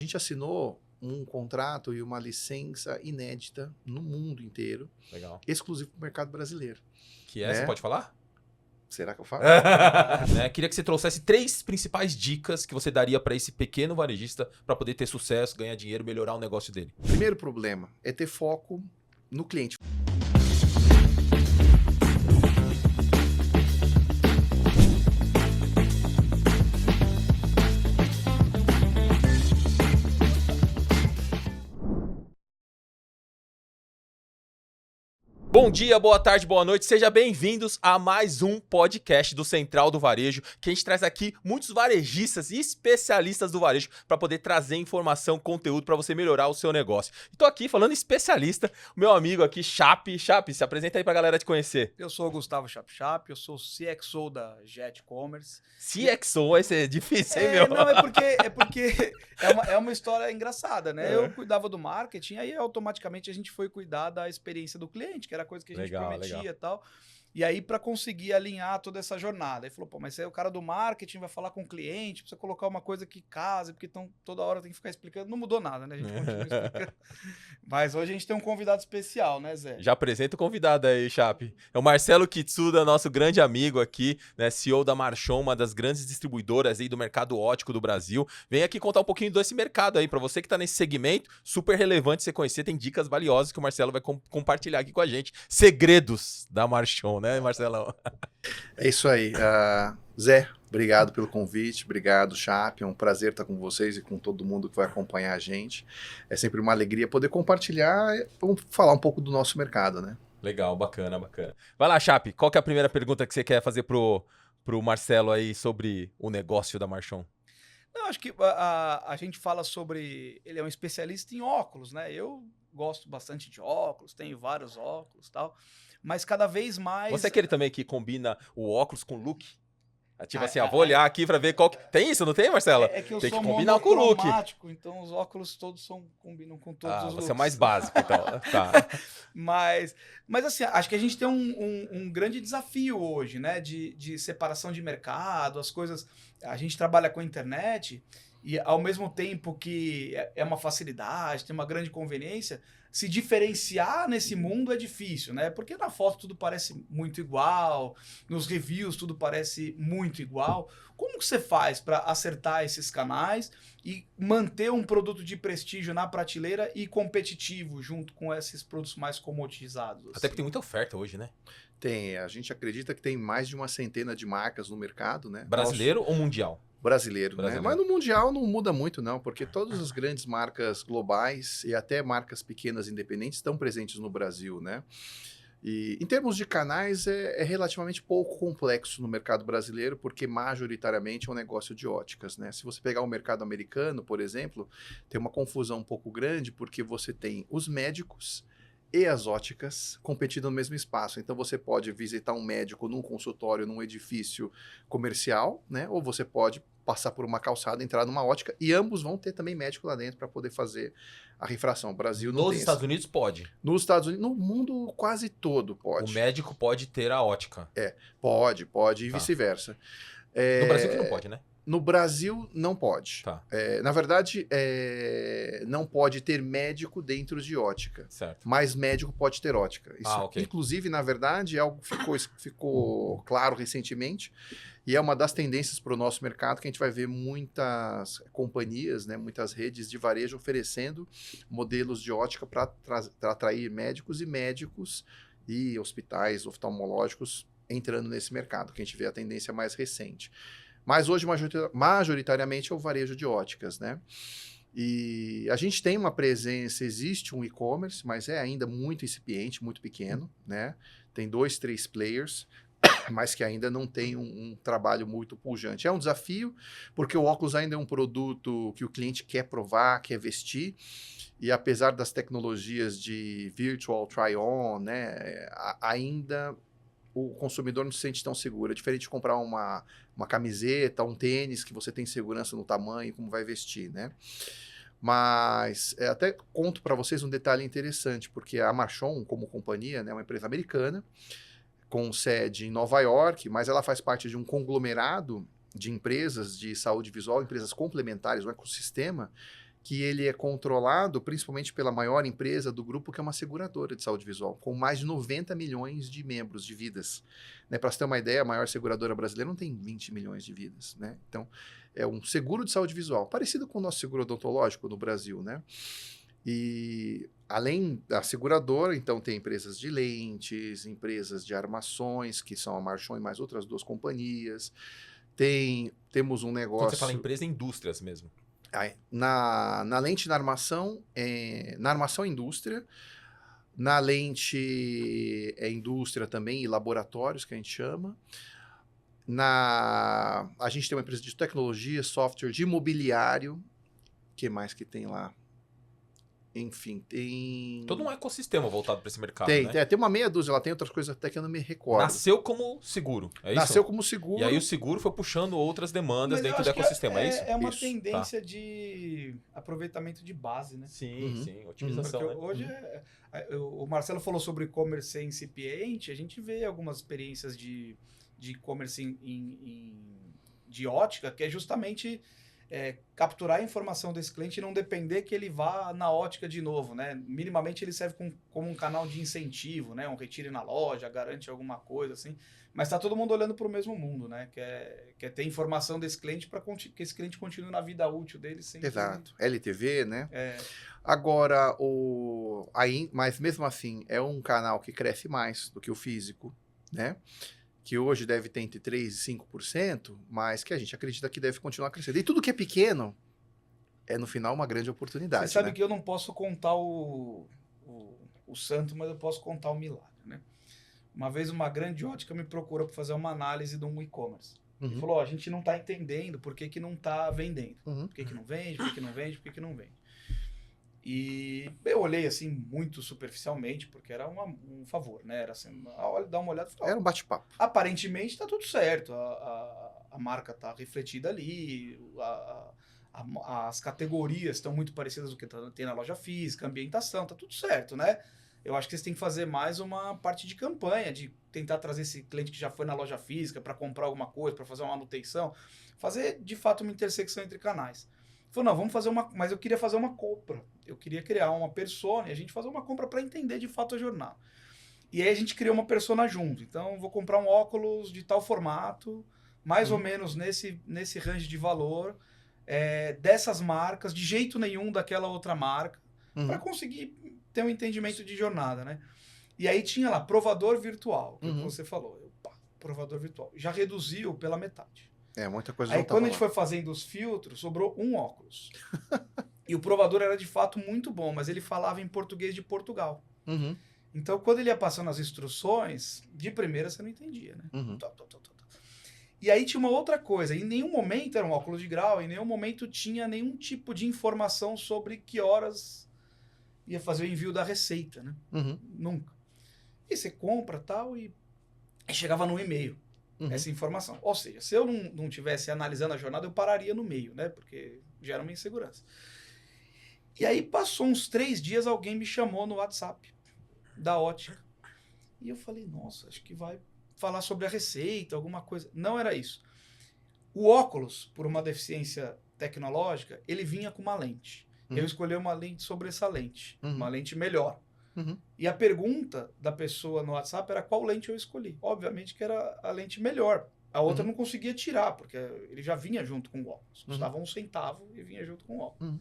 A gente assinou um contrato e uma licença inédita no mundo inteiro, Legal. exclusivo para o mercado brasileiro. Que é, né? você pode falar? Será que eu falo? Né? Queria que você trouxesse 3 principais dicas que você daria para esse pequeno varejista para poder ter sucesso, ganhar dinheiro, melhorar o negócio dele. Primeiro problema é ter foco no cliente. Bom dia, boa tarde, boa noite, sejam bem-vindos a mais um podcast do Central do Varejo, que a gente traz aqui muitos varejistas e especialistas do varejo para poder trazer informação, conteúdo para você melhorar o seu negócio. E tô aqui falando especialista, o meu amigo aqui, Chape. Chape, se apresenta aí pra galera te conhecer. Eu sou o Gustavo Chap, eu sou o CXO da Jet Commerce. CXO, vai ser difícil, hein, meu? Não, é porque é uma história engraçada, né? Eu cuidava do marketing, aí automaticamente a gente foi cuidar da experiência do cliente, que era coisa que a gente prometia e tal. E aí, para conseguir alinhar toda essa jornada, aí falou, pô, mas aí o cara do marketing vai falar com o cliente, precisa colocar uma coisa que case, porque toda hora tem que ficar explicando. Não mudou nada, né? A gente continua explicando. Mas hoje a gente tem um convidado especial, né, Zé? Já apresenta o convidado aí, Chape. É o Marcelo Kitsuda, nosso grande amigo aqui, né, CEO da Marchon, uma das grandes distribuidoras aí do mercado óptico do Brasil. Vem aqui contar um pouquinho desse mercado aí, para você que tá nesse segmento, super relevante você conhecer, tem dicas valiosas que o Marcelo vai compartilhar aqui com a gente. Segredos da Marchon, né, Marcelão? É isso aí. Zé, obrigado pelo convite, obrigado, Chape. É um prazer estar com vocês e com todo mundo que vai acompanhar a gente. É sempre uma alegria poder compartilhar e falar um pouco do nosso mercado, né? Legal, bacana, bacana. Vai lá, Chape, qual que é a primeira pergunta que você quer fazer pro Marcelo aí sobre o negócio da Marchon? Não, acho que a gente fala sobre... Ele é um especialista em óculos, né? Eu gosto bastante de óculos, tenho vários óculos e tal, mas cada vez mais... Você é aquele também que combina o óculos com o look? Tipo assim, vou olhar aqui pra ver qual que... Tem isso, não tem, Marcela? É que eu tem sou que combinar com o look. monocromático, então os óculos todos combinam com todos os looks. Você é mais básico, então. Tá. Mas assim, acho que a gente tem um grande desafio hoje, né? De separação de mercado, as coisas... A gente trabalha com a internet e ao mesmo tempo que é uma facilidade, tem uma grande conveniência, se diferenciar nesse mundo é difícil, né? Porque na foto tudo parece muito igual, nos reviews tudo parece muito igual. Como que você faz para acertar esses canais e manter um produto de prestígio na prateleira e competitivo junto com esses produtos mais comoditizados? Até porque tem muita oferta hoje, né? Tem, a gente acredita que tem mais de uma centena de marcas no mercado, né? Brasileiro ou mundial? Brasileiro, né? Mas no mundial não muda muito, não, porque todas as grandes marcas globais e até marcas pequenas independentes estão presentes no Brasil, né? E em termos de canais é relativamente pouco complexo no mercado brasileiro, porque majoritariamente é um negócio de óticas, né? Se você pegar o mercado americano, por exemplo, tem uma confusão um pouco grande, porque você tem os médicos e as óticas competindo no mesmo espaço. Então você pode visitar um médico num consultório, num edifício comercial, né? Ou você pode passar por uma calçada, entrar numa ótica, e ambos vão ter também médico lá dentro para poder fazer a refração. O Brasil não Nos tem Estados Unidos pode. Nos Estados Unidos, no mundo quase todo pode. O médico pode ter a ótica. Pode e vice-versa. No Brasil que não pode, né? No Brasil, não pode. Tá. Na verdade, não pode ter médico dentro de ótica. Certo. Mas médico pode ter ótica. Isso, ok. inclusive, na verdade, é algo que ficou claro recentemente. E é uma das tendências para o nosso mercado, que a gente vai ver muitas companhias, né, muitas redes de varejo oferecendo modelos de ótica para atrair médicos e hospitais oftalmológicos entrando nesse mercado, que a gente vê a tendência mais recente. Mas hoje, majoritariamente, é o varejo de óticas, né? E a gente tem uma presença, existe um e-commerce, mas é ainda muito incipiente, muito pequeno, né? Tem 2, 3 players, mas que ainda não tem um trabalho muito pujante. É um desafio, porque o óculos ainda é um produto que o cliente quer provar, quer vestir, e apesar das tecnologias de virtual try-on, né, ainda o consumidor não se sente tão seguro. É diferente de comprar uma camiseta, um tênis, que você tem segurança no tamanho, como vai vestir, né? Mas até conto para vocês um detalhe interessante, porque a Marchon, como companhia, né, é uma empresa americana, com sede em Nova York, mas ela faz parte de um conglomerado de empresas de saúde visual, empresas complementares, um ecossistema, que ele é controlado principalmente pela maior empresa do grupo, que é uma seguradora de saúde visual, com mais de 90 milhões de membros, de vidas. Né? Para você ter uma ideia, a maior seguradora brasileira não tem 20 milhões de vidas. Né? Então, é um seguro de saúde visual, parecido com o nosso seguro odontológico no Brasil. Né? E além da seguradora, então tem empresas de lentes, empresas de armações, que são a Marchon e mais outras 2 companhias. Temos um negócio... Quando você fala empresa, é indústrias mesmo. Na lente e na armação é indústria. Na lente é indústria também e laboratórios, que a gente chama. A gente tem uma empresa de tecnologia, software, de imobiliário. O que mais que tem lá? Enfim, tem... Todo um ecossistema voltado para esse mercado, tem, né? tem uma meia dúzia, ela tem outras coisas até que eu não me recordo. Nasceu como seguro, é isso? Nasceu como seguro. E aí o seguro foi puxando outras demandas Mas eu dentro do acho que ecossistema, é isso? É uma Isso, tendência de aproveitamento de base, né? Sim, sim, otimização, Porque né? hoje o Marcelo falou sobre e-commerce incipiente, a gente vê algumas experiências de e-commerce de ótica, que é justamente capturar a informação desse cliente e não depender que ele vá na ótica de novo, né? Minimamente ele serve como um canal de incentivo, né? Um retire na loja, garante alguma coisa assim, mas está todo mundo olhando para o mesmo mundo, né? Quer ter informação desse cliente para que esse cliente continue na vida útil dele sem... Exato. LTV, né? É. Agora, mas mesmo assim, é um canal que cresce mais do que o físico, né? Que hoje deve ter entre 3% e 5%, mas que a gente acredita que deve continuar crescendo. E tudo que é pequeno é, no final, uma grande oportunidade. Você sabe né? que eu não posso contar o santo, mas eu posso contar o milagre, né? Uma vez uma grande ótica me procurou para fazer uma análise de um e-commerce. Ele Uhum. falou, a gente não está entendendo por que não está vendendo. Uhum. Por que não vende, por que não vende, por que não vende. E eu olhei assim muito superficialmente, porque era um favor, né? Era assim, dá uma olhada e falar, Era um bate-papo. aparentemente está tudo certo, a marca está refletida ali, as categorias estão muito parecidas do que tem na loja física, a ambientação, está tudo certo, né? Eu acho que vocês têm que fazer mais uma parte de campanha, de tentar trazer esse cliente que já foi na loja física para comprar alguma coisa, para fazer uma manutenção, fazer de fato uma intersecção entre canais. Falou, não, vamos fazer mas eu queria fazer uma compra. Eu queria criar uma persona e a gente fazer uma compra para entender de fato a jornada. E aí a gente criou uma persona junto. Então, eu vou comprar um óculos de tal formato, mais ou menos nesse range de valor, dessas marcas, de jeito nenhum daquela outra marca, para conseguir ter um entendimento de jornada, né? E aí tinha lá, provador virtual, que você falou. Provador virtual. Já reduziu pela metade. Muita coisa Aí não quando a tava gente lá. foi fazendo os filtros, sobrou um óculos. E o provador era de fato muito bom, mas ele falava em português de Portugal. Uhum. Então, quando ele ia passando as instruções, de primeira você não entendia, né? Uhum. E aí tinha uma outra coisa, em nenhum momento era um óculos de grau, em nenhum momento tinha nenhum tipo de informação sobre que horas ia fazer o envio da receita, né? Uhum. Nunca. E você compra tal e chegava no e-mail. Essa informação. Ou seja, se eu não tivesse analisando a jornada, eu pararia no meio, né? Porque gera uma insegurança. E aí passou uns 3 dias, alguém me chamou no WhatsApp da ótica. E eu falei, nossa, acho que vai falar sobre a receita, alguma coisa. Não era isso. O óculos, por uma deficiência tecnológica, ele vinha com uma lente. Eu escolhi uma lente sobressalente, uma lente melhor. E a pergunta da pessoa no WhatsApp era qual lente eu escolhi. Obviamente que era a lente melhor. A outra não conseguia tirar, porque ele já vinha junto com o óculos. Custava um centavo e vinha junto com o óculos.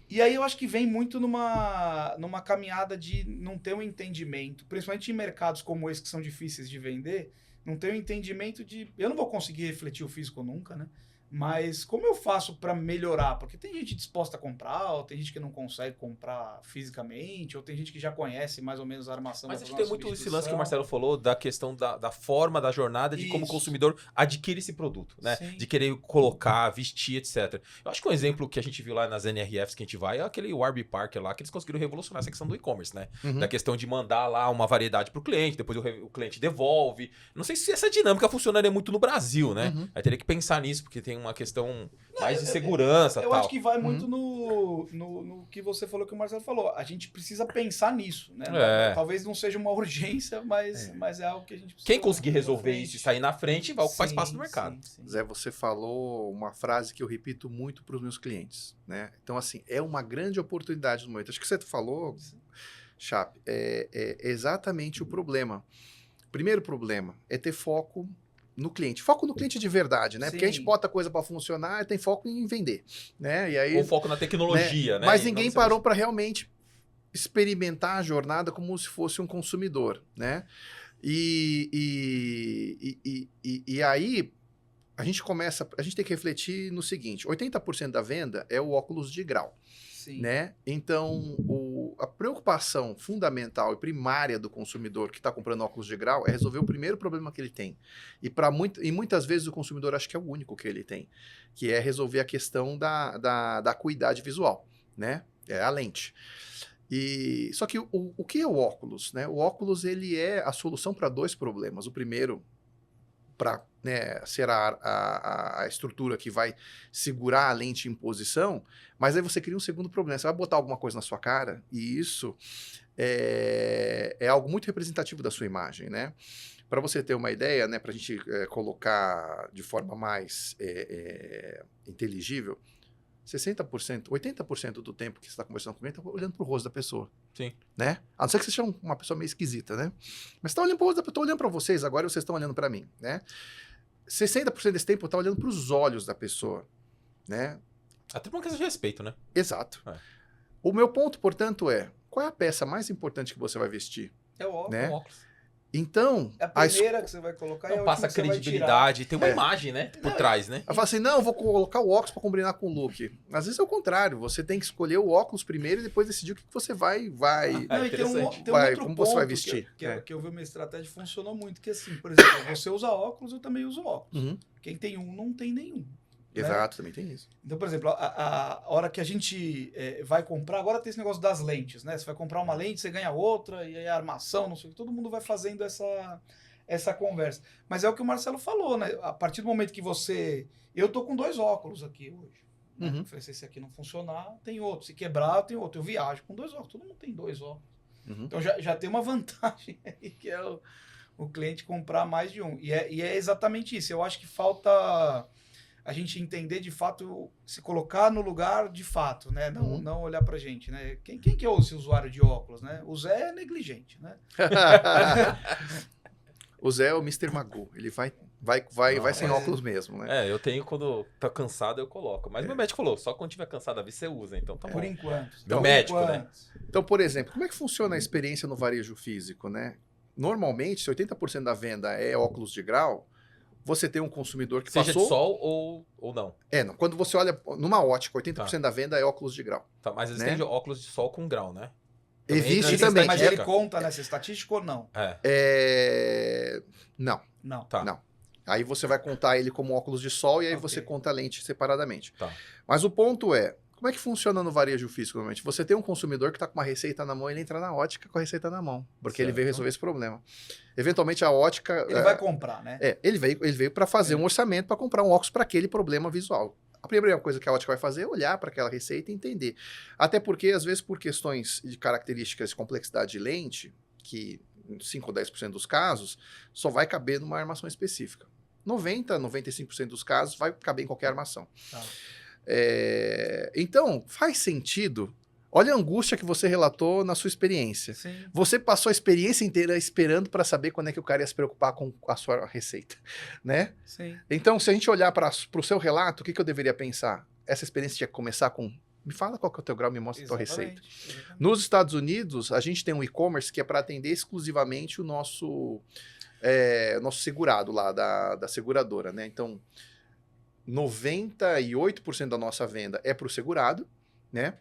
E aí eu acho que vem muito numa caminhada de não ter um entendimento, principalmente em mercados como esse que são difíceis de vender, não ter um entendimento de... Eu não vou conseguir refletir o físico nunca, né? Mas como eu faço para melhorar? Porque tem gente disposta a comprar, ou tem gente que não consegue comprar fisicamente, ou tem gente que já conhece mais ou menos a armação. Mas acho que tem muito esse lance que o Marcelo falou da questão da forma da jornada, de como o consumidor adquire esse produto, né? Sim. De querer colocar, vestir, etc. Eu acho que um exemplo que a gente viu lá nas NRFs que a gente vai é aquele Warby Parker lá, que eles conseguiram revolucionar essa questão do e-commerce, né? Da questão de mandar lá uma variedade pro cliente, depois o cliente devolve. Não sei se essa dinâmica funcionaria muito no Brasil, né? Aí teria que pensar nisso, porque tem uma questão mais de segurança. Eu tal. acho que vai muito no que você falou, que o Marcelo falou. A gente precisa pensar nisso, né? É. Talvez não seja uma urgência, mas é algo que a gente precisa... Quem conseguir olhar pra resolver frente. isso e sair na frente vai ocupar Sim, espaço no mercado. sim. Zé, você falou uma frase que eu repito muito para os meus clientes, né? Então, assim, é uma grande oportunidade no momento. Acho que você falou, Chape, é exatamente o problema. Primeiro problema é ter foco no cliente. Foco no cliente de verdade, né? Porque a gente Sim. bota a coisa para funcionar e tem foco em vender, né? E aí, Ou foco na tecnologia, né? Mas E ninguém não parou para realmente experimentar a jornada como se fosse um consumidor, né? E aí a gente tem que refletir no seguinte: 80% da venda é o óculos de grau, Sim. né? Então, a preocupação fundamental e primária do consumidor que está comprando óculos de grau é resolver o primeiro problema que ele tem. E muitas vezes o consumidor acha que é o único que ele tem, que é resolver a questão da acuidade visual, né? É a lente. Só que o que é o óculos, né? O óculos, ele é a solução para dois problemas. O primeiro, para ser a estrutura que vai segurar a lente em posição, mas aí você cria um segundo problema. Você vai botar alguma coisa na sua cara e isso é algo muito representativo da sua imagem, né? Para você ter uma ideia, né, para a gente colocar de forma mais inteligível, 60%, 80% do tempo que você está conversando com alguém, está olhando para o rosto da pessoa. Sim. Né? A não ser que você seja uma pessoa meio esquisita, né? Mas está olhando para o rosto da pessoa, estou olhando para vocês agora e vocês estão olhando para mim, né? 60% desse tempo está olhando para os olhos da pessoa, né? Até por uma questão de respeito, né? Exato. É. O meu ponto, portanto, qual é a peça mais importante que você vai vestir? É o óculos. Né? O óculos. Então, É a primeira que você vai colocar e a Não última passa que você vai tirar. credibilidade, tem uma É. imagem, né? Por trás, né? ela fala assim, não, eu vou colocar o óculos para combinar com o look. Às vezes é o contrário, você tem que escolher o óculos primeiro e depois decidir o que você vai Não, e tem um interessante. outro como ponto você vai vestir. que eu vi uma estratégia que funcionou muito, que assim, por exemplo, você usa óculos, eu também uso óculos. Uhum. Quem tem um, não tem nenhum. Exato, também tem isso. Então, por exemplo, a hora que a gente vai comprar, agora tem esse negócio das lentes, né? Você vai comprar uma lente, você ganha outra, e aí a armação, não sei o que, todo mundo vai fazendo essa conversa. Mas é o que o Marcelo falou, né? A partir do momento que você... Eu tô com 2 óculos aqui hoje. Né? Uhum. Eu falei, se esse aqui não funcionar, tem outro. Se quebrar, eu tenho outro. Eu viajo com 2 óculos. Todo mundo tem 2 óculos. Uhum. Então já tem uma vantagem aí, que é o cliente comprar mais de um. E é exatamente isso. Eu acho que falta a gente entender de fato, se colocar no lugar de fato, né? Não olhar pra gente, né? Quem que é esse usuário de óculos, né? O Zé é negligente, né? O Zé é o Mr. Magoo. Ele vai sem óculos mesmo, né? Eu tenho quando tá cansado, eu coloco. Mas meu médico falou, só quando tiver cansado a vista, você usa. Então tá Por bom. enquanto. Meu médico, né? Então, por exemplo, como é que funciona a experiência no varejo físico, né? Normalmente, se 80% da venda é óculos de grau, você tem um consumidor que Seja passou... de sol ou não. Não, quando você olha numa ótica, 80% da venda é óculos de grau. Tá, mas eles Né? têm óculos de sol com grau, né? Existe entra também. Mas estatística. ele conta nessa estatística ou não? Não, Não. Tá. não. Aí você vai contar ele como óculos de sol e aí Ok. você conta a lente separadamente. Tá. Mas o ponto é, como é que funciona no varejo físico normalmente? Você tem um consumidor que está com uma receita na mão, ele entra na ótica com a receita na mão, porque ele Certo. veio resolver esse problema. Eventualmente a ótica... Ele vai comprar, né? ele veio para fazer um orçamento para comprar um óculos para aquele problema visual. A primeira coisa que a ótica vai fazer é olhar para aquela receita e entender. Até porque, às vezes, por questões de características de complexidade de lente, que em 5 ou 10% dos casos, só vai caber numa armação específica. 95% dos casos vai caber em qualquer armação. Tá. Então, faz sentido. Olha a angústia que você relatou na sua experiência. Sim. Você passou a experiência inteira esperando para saber quando é que o cara ia se preocupar com a sua receita, né? Sim. Então, se a gente olhar para o seu relato, o que eu deveria pensar? Essa experiência tinha que começar com... Me fala qual que é o teu grau, me mostra a tua receita. Exatamente. Nos Estados Unidos, a gente tem um e-commerce que é para atender exclusivamente o nosso segurado lá, da seguradora, né? Então, 98% da nossa venda é para o segurado, né?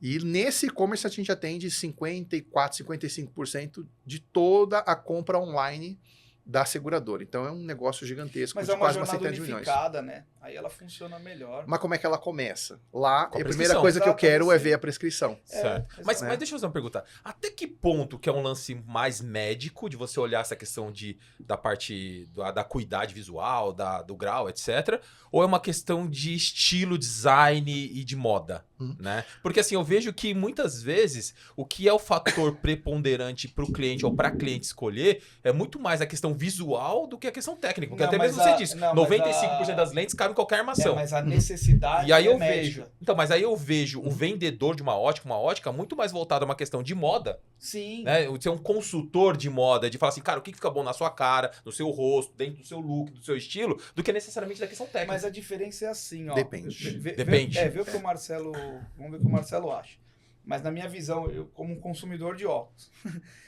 E nesse e-commerce a gente atende 54%, 55% de toda a compra online da seguradora. Então é um negócio gigantesco, Mas de é uma quase jornada centena de milhões. unificada, né? Aí ela funciona melhor. Mas como é que ela começa? Lá, Com a a primeira prescrição. coisa que eu quero é Exatamente. ver a prescrição. Certo. Mas né? deixa eu fazer uma pergunta. Até que ponto que é um lance mais médico, de você olhar essa questão da parte da acuidade visual, do grau, etc. Ou é uma questão de estilo, design e de moda? Né? Porque assim, eu vejo que muitas vezes o que é o fator preponderante para o cliente ou para cliente escolher é muito mais a questão visual do que a questão técnica. Porque Não, até mas mesmo você a- disse, não, mas 95% das lentes cabem em qualquer armação. Mas a necessidade E aí é eu médica. vejo. Então, mas aí eu vejo o vendedor de uma ótica muito mais voltada a uma questão de moda, Sim. né? Ser um consultor de moda, de falar assim, cara, o que fica bom na sua cara, no seu rosto, dentro do seu look, do seu estilo, do que necessariamente da questão técnica. Mas a diferença é assim, ó. Depende. Depende. Vê o que o Marcelo. Vamos ver o que o Marcelo acha. Mas na minha visão, eu, como um consumidor de óculos,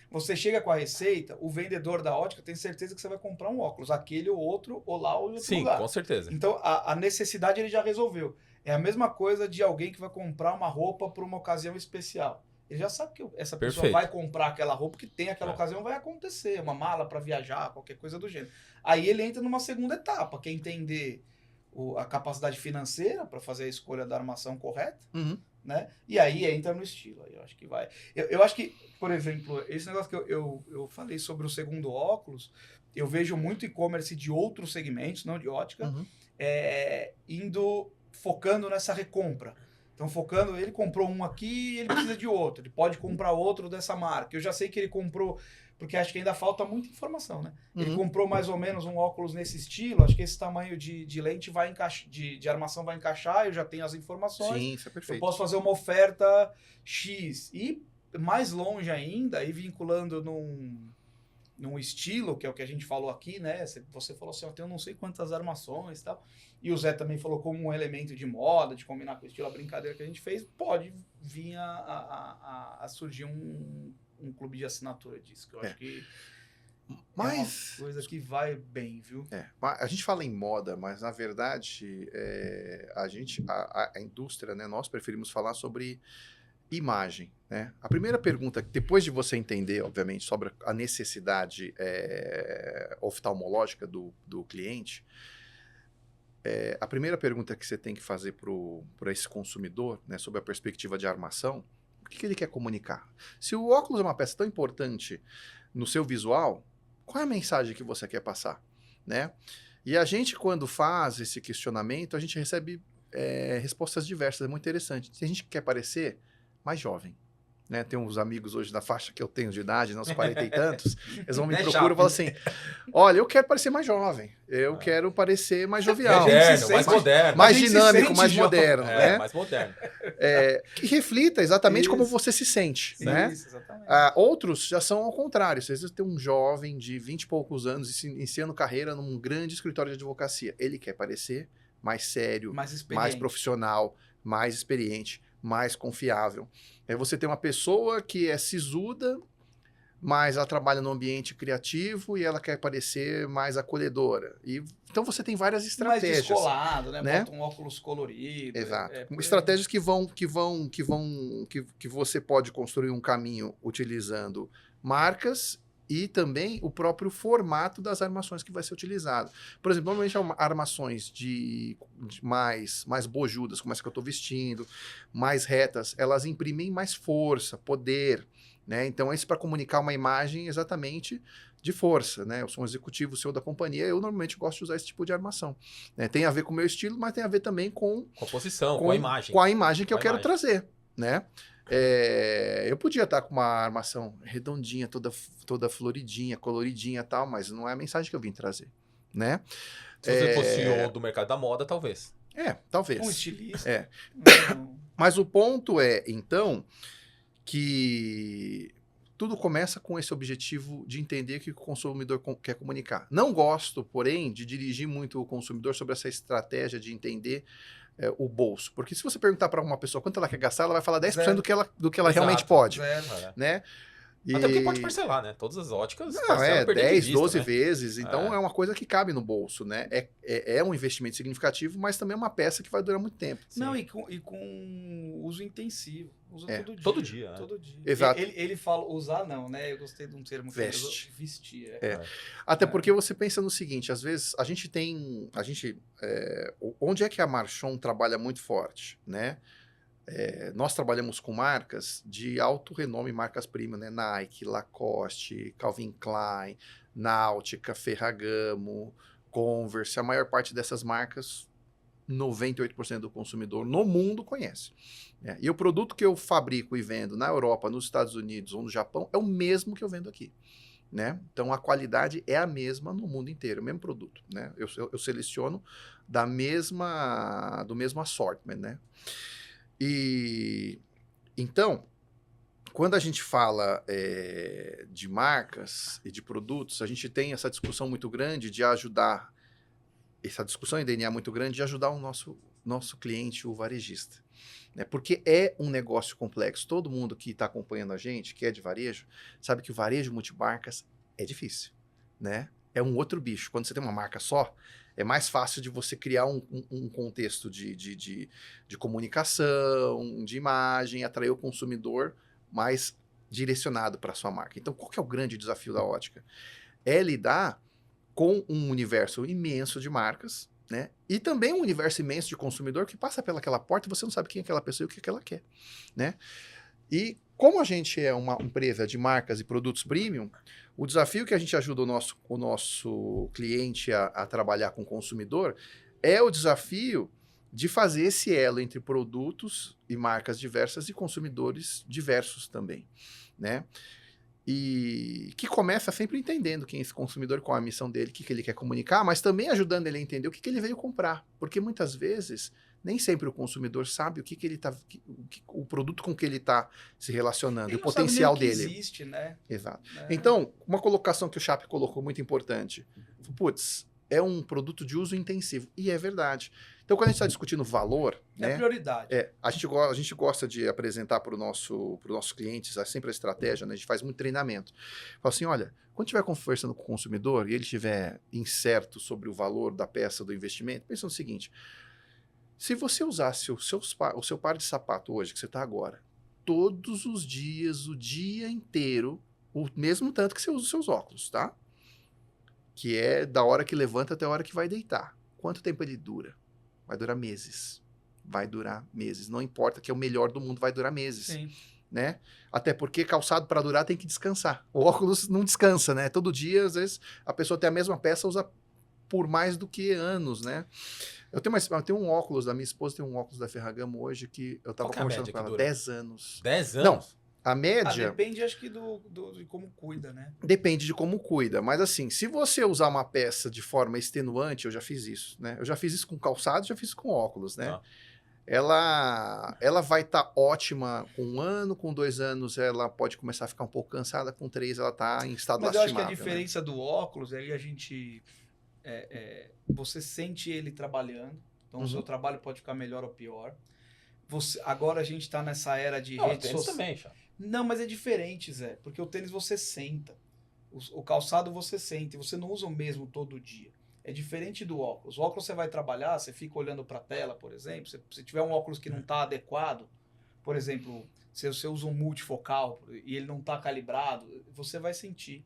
você chega com a receita, o vendedor da ótica tem certeza que você vai comprar um óculos, aquele ou outro, ou lá ou em outro Sim, lugar. com certeza. Então, a necessidade ele já resolveu. É a mesma coisa de alguém que vai comprar uma roupa para uma ocasião especial. Ele já sabe que essa pessoa Perfeito. vai comprar aquela roupa que tem aquela É. ocasião, vai acontecer, uma mala para viajar, qualquer coisa do gênero. Aí ele entra numa segunda etapa, que é entender a capacidade financeira para fazer a escolha da armação correta, Uhum. né? E aí entra no estilo. Aí eu acho que vai. Eu acho que, por exemplo, esse negócio que eu falei sobre o segundo óculos, eu vejo muito e-commerce de outros segmentos, não de ótica, Uhum. focando nessa recompra. Então, focando, ele comprou um aqui, ele precisa de outro. Ele pode comprar outro dessa marca. Eu já sei que ele comprou, porque acho que ainda falta muita informação, né? Ele Uhum. comprou mais ou menos um óculos nesse estilo, acho que esse tamanho de lente vai encaixar, de armação vai encaixar, eu já tenho as informações. Sim, isso é Eu perfeito. posso fazer uma oferta X. E mais longe ainda, aí vinculando num estilo, que é o que a gente falou aqui, né? Você falou assim, eu tenho não sei quantas armações e tal. E o Zé também falou como um elemento de moda, de combinar com o estilo, a brincadeira que a gente fez, pode vir a surgir um clube de assinatura disso, que eu acho que Mas... é uma coisa que vai bem, viu? A gente fala em moda, mas na verdade a indústria, né, nós preferimos falar sobre imagem, né? A primeira pergunta, depois de você entender, obviamente, sobre a necessidade oftalmológica do cliente, a primeira pergunta que você tem que fazer para esse consumidor, né, sobre a perspectiva de armação, o que ele quer comunicar? Se o óculos é uma peça tão importante no seu visual, qual é a mensagem que você quer passar, né? E a gente, quando faz esse questionamento, a gente recebe respostas diversas, é muito interessante. Se a gente quer parecer mais jovem, né? Tem uns amigos hoje da faixa que eu tenho de idade, uns 40 e tantos, eles vão me procuram e falam assim, olha, eu quero parecer mais jovem, eu quero parecer mais jovial, Moderno, se mais sente- moderno. mais A gente se dinâmico, sente mais jovem. moderno, né? Mais moderno. Que reflita exatamente como Isso. você se sente, Sim, né? isso, exatamente. Outros já são ao contrário. Às vezes tem um jovem de 20 e poucos anos iniciando carreira num grande escritório de advocacia. Ele quer parecer mais sério, Mais experiente. mais profissional, mais experiente, mais confiável. Aí você tem uma pessoa que é sisuda, mas ela trabalha no ambiente criativo e ela quer parecer mais acolhedora. Então você tem várias Mais estratégias. descolado, né? né? Bota um óculos colorido. Exato. por aí. Estratégias que você pode construir um caminho utilizando marcas e também o próprio formato das armações que vai ser utilizado. Por exemplo, normalmente armações de mais bojudas, como essa que eu estou vestindo, mais retas, elas imprimem mais força, poder, né? Então, isso para comunicar uma imagem exatamente de força, né? Eu sou um executivo CEO da companhia, eu normalmente gosto de usar esse tipo de armação, né? Tem a ver com o meu estilo, mas tem a ver também com Com a posição, com a imagem. com a imagem que Com eu a quero imagem. trazer, né? Eu podia estar com uma armação redondinha, toda floridinha, coloridinha e tal, mas não é a mensagem que eu vim trazer, né? Se você fosse CEO do mercado da moda, talvez. Talvez. Um estilista. É. Um- Mas o ponto é, então, que tudo começa com esse objetivo de entender o que o consumidor quer comunicar. Não gosto, porém, de dirigir muito o consumidor sobre essa estratégia de entender o bolso. Porque se você perguntar para uma pessoa quanto ela quer gastar, ela vai falar 10% Zero. do que ela realmente Exato. pode. Zero. É. Né? Até porque pode parcelar, né? Todas as óticas Não, parcelam perdendo de 10, vista, 12 né? vezes. Então é uma coisa que cabe no bolso, né? É um investimento significativo, mas também é uma peça que vai durar muito tempo. Não, e com uso intensivo. Usa todo dia. Todo dia, né? Todo dia. Exato. Ele fala usar não, né? Eu gostei de um termo que ele usou, Veste. vestir. Até porque você pensa no seguinte, às vezes a gente tem, onde é que a Marchon trabalha muito forte, né? Nós trabalhamos com marcas de alto renome, marcas premium, né? Nike, Lacoste, Calvin Klein, Náutica, Ferragamo, Converse. A maior parte dessas marcas, 98% do consumidor no mundo conhece. E o produto que eu fabrico e vendo na Europa, nos Estados Unidos ou no Japão é o mesmo que eu vendo aqui. Né? Então a qualidade é a mesma no mundo inteiro, o mesmo produto. Né? Eu seleciono do mesmo assortment. Né? E então, quando a gente fala de marcas e de produtos, a gente tem essa discussão muito grande de ajudar, essa discussão em DNA muito grande de ajudar o nosso cliente, o varejista. Né? Porque é um negócio complexo. Todo mundo que está acompanhando a gente, que é de varejo, sabe que o varejo multimarcas é difícil. Né? É um outro bicho. Quando você tem uma marca só, é mais fácil de você criar um contexto de comunicação, de imagem, atrair o consumidor mais direcionado para a sua marca. Então, qual que é o grande desafio da ótica? É lidar com um universo imenso de marcas, né? E também um universo imenso de consumidor que passa pelaquela porta e você não sabe quem é aquela pessoa e o que ela quer. Né? E como a gente é uma empresa de marcas e produtos premium, o desafio que a gente ajuda o nosso cliente a trabalhar com o consumidor é o desafio de fazer esse elo entre produtos e marcas diversas e consumidores diversos também, né? E que começa sempre entendendo quem é esse consumidor, qual é a missão dele, o que ele quer comunicar, mas também ajudando ele a entender o que ele veio comprar. Porque muitas vezes, nem sempre o consumidor sabe o produto com que ele está se relacionando, Ele o não potencial sabe nem o que dele. existe, né? Exato. Então, uma colocação que o Chape colocou muito importante. Putz, é um produto de uso intensivo. E é verdade. Então, quando a gente está discutindo valor, né? Prioridade. A gente gosta de apresentar para os nossos clientes sempre a estratégia, né? A gente faz muito treinamento. Fala assim, olha, quando estiver conversando com o consumidor e ele estiver incerto sobre o valor da peça do investimento, pensa no seguinte, se você usasse o seu par de sapato hoje, que você está agora, todos os dias, o dia inteiro, o mesmo tanto que você usa os seus óculos, tá? Que é da hora que levanta até a hora que vai deitar. Quanto tempo ele dura? Vai durar meses. Vai durar meses. Não importa que é o melhor do mundo, vai durar meses. Sim. Né? Até porque calçado para durar tem que descansar. O óculos não descansa, né? Todo dia, às vezes, a pessoa tem a mesma peça, usa por mais do que anos, né? Eu tenho um óculos da minha esposa, tem um óculos da Ferragamo hoje que eu tava conversando com ela. 10 anos. 10 anos? Não. A média... depende, acho que, de como cuida, né? Depende de como cuida. Mas assim, se você usar uma peça de forma extenuante, eu já fiz isso, né? Eu já fiz isso com calçado, já fiz isso com óculos, né? Tá. Ela vai estar ótima com 1 ano, com 2 anos ela pode começar a ficar um pouco cansada, com 3 ela está em estado Mas eu acho lastimável. que a diferença do óculos, aí a gente... você sente ele trabalhando, então o seu trabalho pode ficar melhor ou pior. Agora a gente está nessa era de redes sociais. Também, Chá. Não, mas é diferente, Zé, porque o tênis você senta, o calçado você sente, você não usa o mesmo todo dia. É diferente do óculos. O óculos você vai trabalhar, você fica olhando para a tela, por exemplo. Se tiver um óculos que não está adequado, por exemplo, se você usa um multifocal e ele não está calibrado, você vai sentir.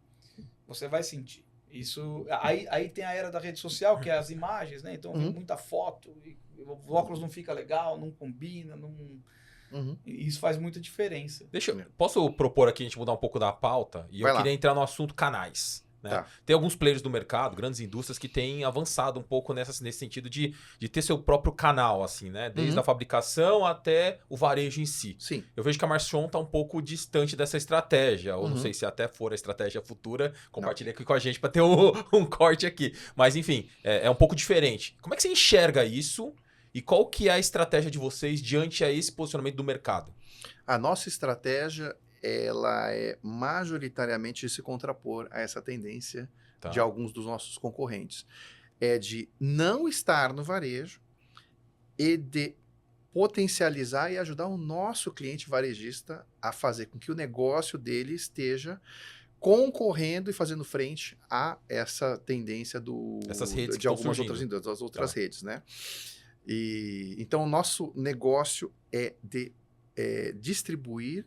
Você vai sentir. Isso, aí tem a era da rede social, que é as imagens, né? Então vem muita foto, e o óculos não fica legal, não combina, não... E isso faz muita diferença. Posso propor aqui a gente mudar um pouco da pauta? E Vai eu lá. queria entrar no assunto canais. Né? Tá. Tem alguns players do mercado, grandes indústrias, que têm avançado um pouco nesse sentido de ter seu próprio canal, assim, né? Desde a fabricação até o varejo em si. Sim. Eu vejo que a Marchon está um pouco distante dessa estratégia, ou não sei se até for a estratégia futura, compartilha aqui com a gente para ter um corte aqui. Mas, enfim, é um pouco diferente. Como é que você enxerga isso? E qual que é a estratégia de vocês diante a esse posicionamento do mercado? A nossa estratégia, ela é majoritariamente se contrapor a essa tendência de alguns dos nossos concorrentes. É de não estar no varejo e de potencializar e ajudar o nosso cliente varejista a fazer com que o negócio dele esteja concorrendo e fazendo frente a essa tendência Essas redes de algumas outras indústrias, das outras redes, né? E então o nosso negócio é de distribuir,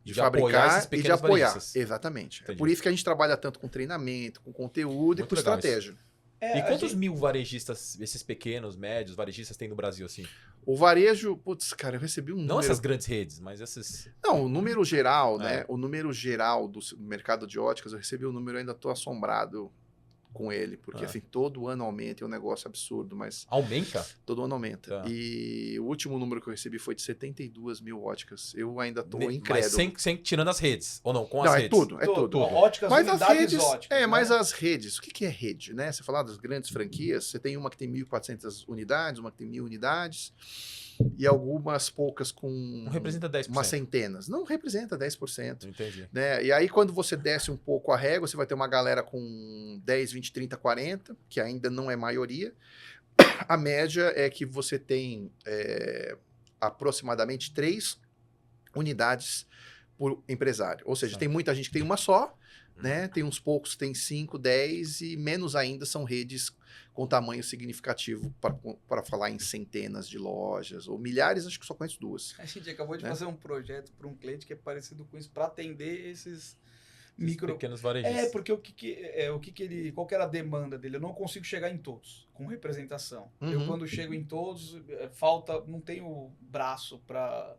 de fabricar e de apoiar. Varejistas. Exatamente. Entendi. É por isso que a gente trabalha tanto com treinamento, com conteúdo Muito e com legal estratégia. E quantos mil varejistas, esses pequenos, médios, varejistas tem no Brasil, assim? O varejo, putz, cara, eu recebi um Não número... essas grandes redes, mas essas... Não, o número geral, né? O número geral do mercado de óticas, eu recebi um número, eu ainda estou assombrado com ele, porque assim, todo ano aumenta, é um negócio absurdo, mas... Aumenta? Todo ano aumenta. Tá. E o último número que eu recebi foi de 72 mil óticas. Eu ainda estou incrédulo. Mas sem tirando as redes, ou não? Com as Não, redes? é tudo. Óticas, Mas as unidades redes, óticas. Né? mas as redes, o que é rede, né? Você falar das grandes franquias, você tem uma que tem 1.400 unidades, uma que tem 1.000 unidades, e algumas poucas com... Não representa 10%. Umas centenas. Não representa 10%. Entendi. Né? E aí, quando você desce um pouco a régua, você vai ter uma galera com 10, 20, 30, 40, que ainda não é maioria. A média é que você tem aproximadamente 3 unidades por empresário. Ou seja, tem muita gente que tem uma só, né? Tem uns poucos que tem 5, 10 e menos ainda são redes com tamanho significativo para falar em centenas de lojas ou milhares, acho que só conheço 2. A gente acabou de fazer um projeto para um cliente que é parecido com isso, para atender esses pequenos varejistas. Porque qual que era a demanda dele? Eu não consigo chegar em todos com representação. Eu quando chego em todos, não tenho braço para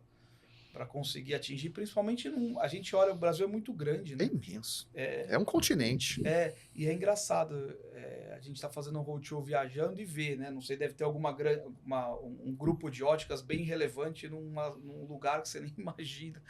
conseguir atingir, principalmente a gente olha, o Brasil é muito grande, né? É imenso. É um continente. E é engraçado, a gente está fazendo um roadshow viajando e vê, né? Não sei, deve ter um grupo de óticas bem relevante num lugar que você nem imagina.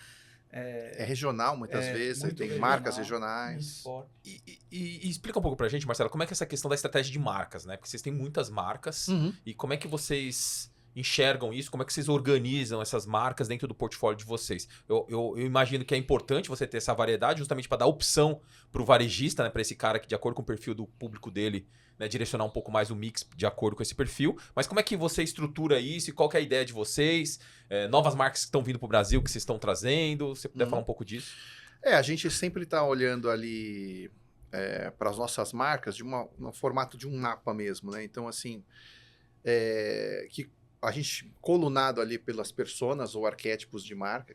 É regional, muitas vezes, tem regional, marcas regionais. Muito forte. E explica um pouco pra gente, Marcelo, como é que é essa questão da estratégia de marcas, né? Porque vocês têm muitas marcas, e como é que vocês enxergam isso? Como é que vocês organizam essas marcas dentro do portfólio de vocês? Eu imagino que é importante você ter essa variedade justamente para dar opção para o varejista, né, para esse cara que, de acordo com o perfil do público dele, né, direcionar um pouco mais o mix de acordo com esse perfil. Mas como é que você estrutura isso e qual que é a ideia de vocês? Novas marcas que estão vindo para o Brasil, que vocês estão trazendo? Você puder falar um pouco disso? A gente sempre está olhando ali para as nossas marcas no formato de um mapa mesmo, né? Então, assim, que a gente colunado ali pelas personas ou arquétipos de marca